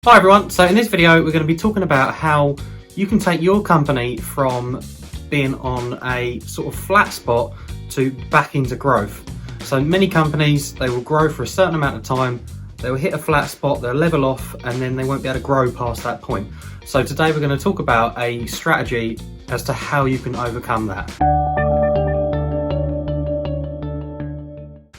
Hi everyone, so in this video we're going to be talking about how you can take your company from being on a sort of flat spot to back into growth. So many companies, they will grow for a certain amount of time, they will hit a flat spot, they'll level off, and then they won't be able to grow past that point. So today we're going to talk about a strategy as to how you can overcome that.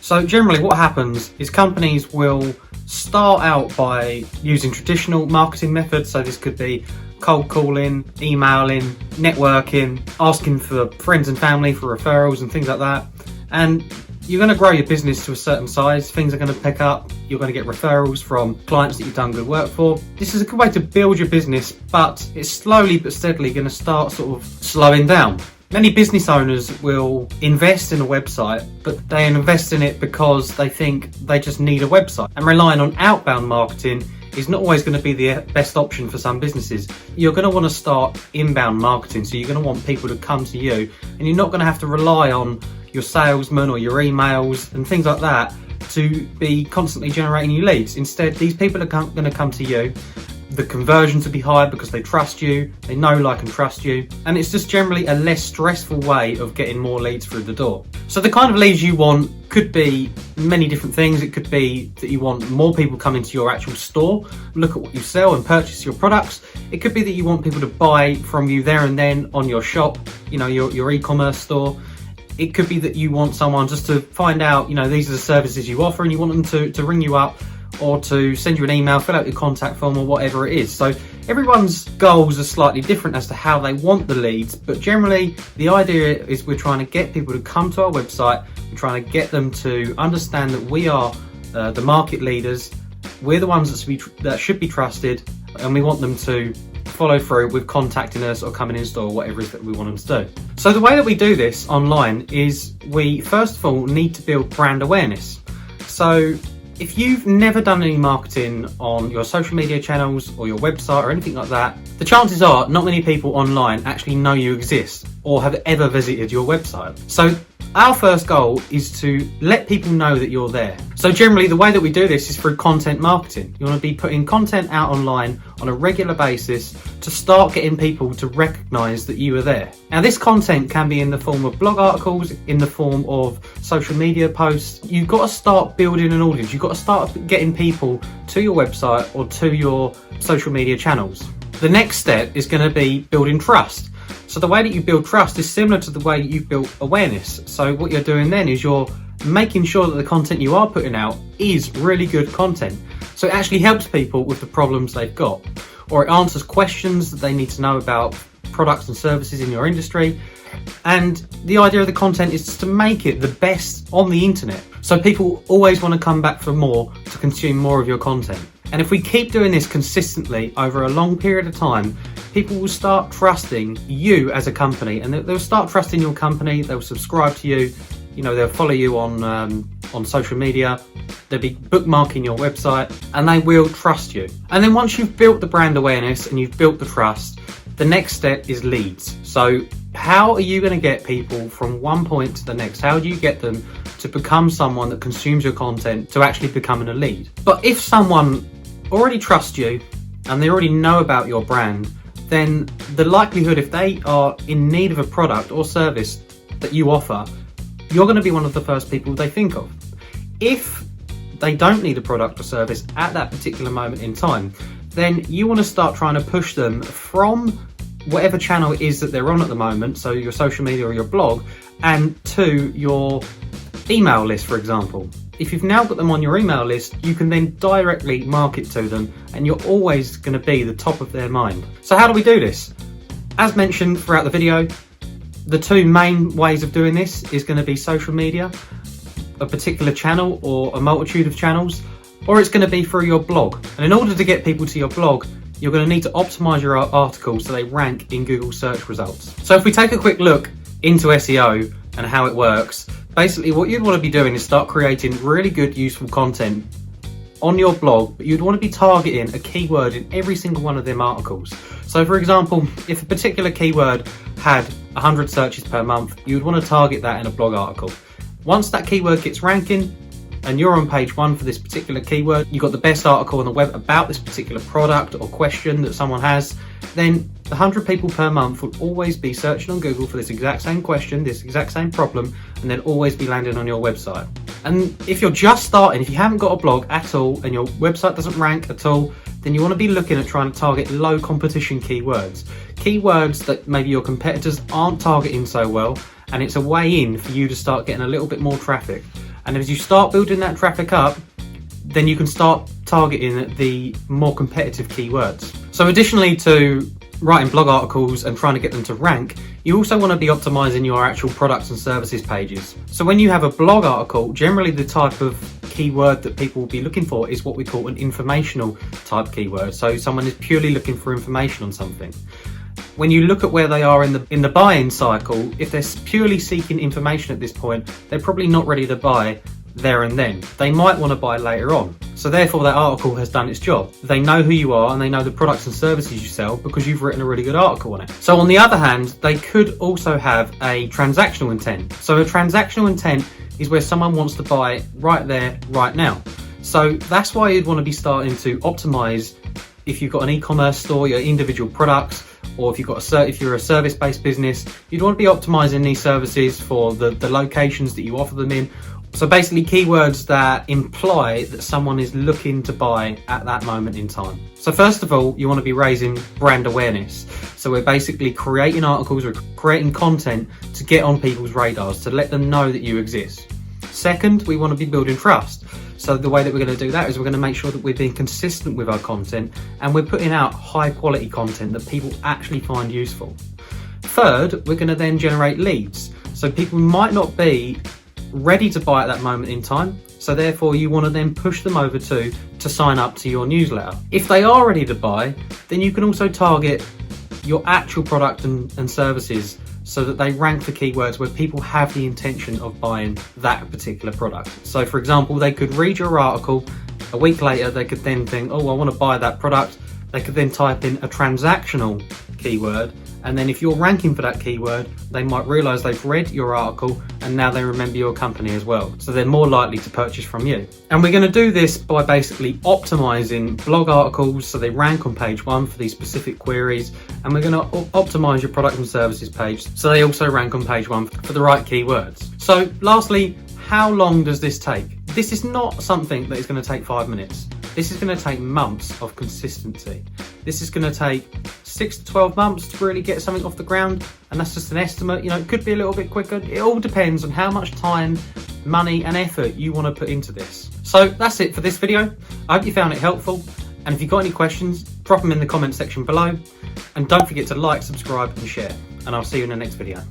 So generally what happens is companies will start out by using traditional marketing methods. So this could be cold calling, emailing, networking, asking for friends and family for referrals and things like that. And you're going to grow your business to a certain size, things are going to pick up, you're going to get referrals from clients that you've done good work for. This is a good way to build your business, but it's slowly but steadily going to start sort of slowing down. Many business owners will invest in a website, but they invest in it because they think they just need a website. And relying on outbound marketing is not always going to be the best option for some businesses. You're going to want to start inbound marketing, so you're going to want people to come to you, and you're not going to have to rely on your salesman or your emails and things like that to be constantly generating you leads. Instead, these people are going to come to you. The conversions will be higher because they trust you, they know, like and trust you, and it's just generally a less stressful way of getting more leads through the door. So the kind of leads you want could be many different things. It could be that you want more people coming to your actual store, look at what you sell and purchase your products. It could be that you want people to buy from you there and then on your shop, your e-commerce store. It could be that you want someone just to find out, these are the services you offer, and you want them to ring you up or to send you an email, fill out your contact form or whatever it is. So everyone's goals are slightly different as to how they want the leads, but generally the idea is we're trying to get people to come to our website, we're trying to get them to understand that we are the market leaders, we're the ones that should be trusted, and we want them to follow through with contacting us or coming in store or whatever it is that we want them to do. So the way that we do this online is we first of all need to build brand awareness. So if you've never done any marketing on your social media channels or your website or anything like that, the chances are not many people online actually know you exist or have ever visited your website. So our first goal is to let people know that you're there. So generally the way that we do this is through content marketing. You want to be putting content out online on a regular basis to start getting people to recognize that you are there. Now this content can be in the form of blog articles, in the form of social media posts. You've got to start building an audience. You've got to start getting people to your website or to your social media channels. The next step is going to be building trust. So the way that you build trust is similar to the way you build awareness. So what you're doing then is you're making sure that the content you are putting out is really good content. So it actually helps people with the problems they've got, or it answers questions that they need to know about products and services in your industry. And the idea of the content is to make it the best on the internet. So people always want to come back for more, to consume more of your content. And if we keep doing this consistently over a long period of time, people will start trusting you as a company, and they'll start trusting your company. They'll subscribe to you, they'll follow you on social media, they'll be bookmarking your website, and they will trust you. And then once you've built the brand awareness and you've built the trust, the next step is leads. So how are you going to get people from one point to the next? How do you get them to become someone that consumes your content to actually becoming a lead? But if someone already trusts you and they already know about your brand, then the likelihood, if they are in need of a product or service that you offer, you're going to be one of the first people they think of. If they don't need a product or service at that particular moment in time, then you want to start trying to push them from whatever channel it is that they're on at the moment, so your social media or your blog, and to your email list, for example. If you've now got them on your email list, you can then directly market to them, and you're always going to be the top of their mind. So how do we do this? As mentioned throughout the video, the two main ways of doing this is going to be social media, a particular channel or a multitude of channels, or it's going to be through your blog. And in order to get people to your blog, you're going to need to optimize your articles so they rank in Google search results. So if we take a quick look into SEO and how it works, basically what you'd want to be doing is start creating really good, useful content on your blog, but you'd want to be targeting a keyword in every single one of them articles. So for example, if a particular keyword had 100 searches per month, you would want to target that in a blog article. Once that keyword gets ranking, and you're on page 1 for this particular keyword, you've got the best article on the web about this particular product or question that someone has, then 100 people per month will always be searching on Google for this exact same question, this exact same problem, and they'll always be landing on your website. And if you're just starting, if you haven't got a blog at all and your website doesn't rank at all, then you want to be looking at trying to target low competition keywords. Keywords that maybe your competitors aren't targeting so well, and it's a way in for you to start getting a little bit more traffic. And as you start building that traffic up, then you can start targeting the more competitive keywords. So additionally to writing blog articles and trying to get them to rank, you also want to be optimizing your actual products and services pages. So when you have a blog article, generally the type of keyword that people will be looking for is what we call an informational type keyword. So someone is purely looking for information on something. When you look at where they are in the buy-in cycle, if they're purely seeking information at this point, they're probably not ready to buy there and then. They might want to buy later on. So therefore that article has done its job. They know who you are and they know the products and services you sell because you've written a really good article on it. So on the other hand, they could also have a transactional intent. So a transactional intent is where someone wants to buy right there, right now. So that's why you'd want to be starting to optimize if you've got an e-commerce store, your individual products, or if you're a service-based business, you'd want to be optimizing these services for the locations that you offer them in. So basically keywords that imply that someone is looking to buy at that moment in time. So first of all, you want to be raising brand awareness. So we're basically creating articles or creating content to get on people's radars, to let them know that you exist. Second, we want to be building trust. So the way that we're going to do that is we're going to make sure that we're being consistent with our content and we're putting out high quality content that people actually find useful. Third, we're going to then generate leads. So people might not be ready to buy at that moment in time, so therefore you want to then push them over to sign up to your newsletter. If they are ready to buy, then you can also target your actual product and services so that they rank for keywords where people have the intention of buying that particular product. So for example, they could read your article, a week later they could then think, oh, I want to buy that product. They could then type in a transactional keyword, and then if you're ranking for that keyword, they might realize they've read your article and now they remember your company as well. So they're more likely to purchase from you. And we're going to do this by basically optimizing blog articles so they rank on page 1 for these specific queries, and we're going to optimize your product and services page so they also rank on page 1 for the right keywords. So lastly, how long does this take? This is not something that is going to take 5 minutes. This is going to take months of consistency. This is going to take 6 to 12 months to really get something off the ground, and that's just an estimate. You know, it could be a little bit quicker. It all depends on how much time, money and effort you want to put into this. So that's it for this video. I hope you found it helpful, and if you've got any questions, drop them in the comment section below, and don't forget to like, subscribe and share, and I'll see you in the next video.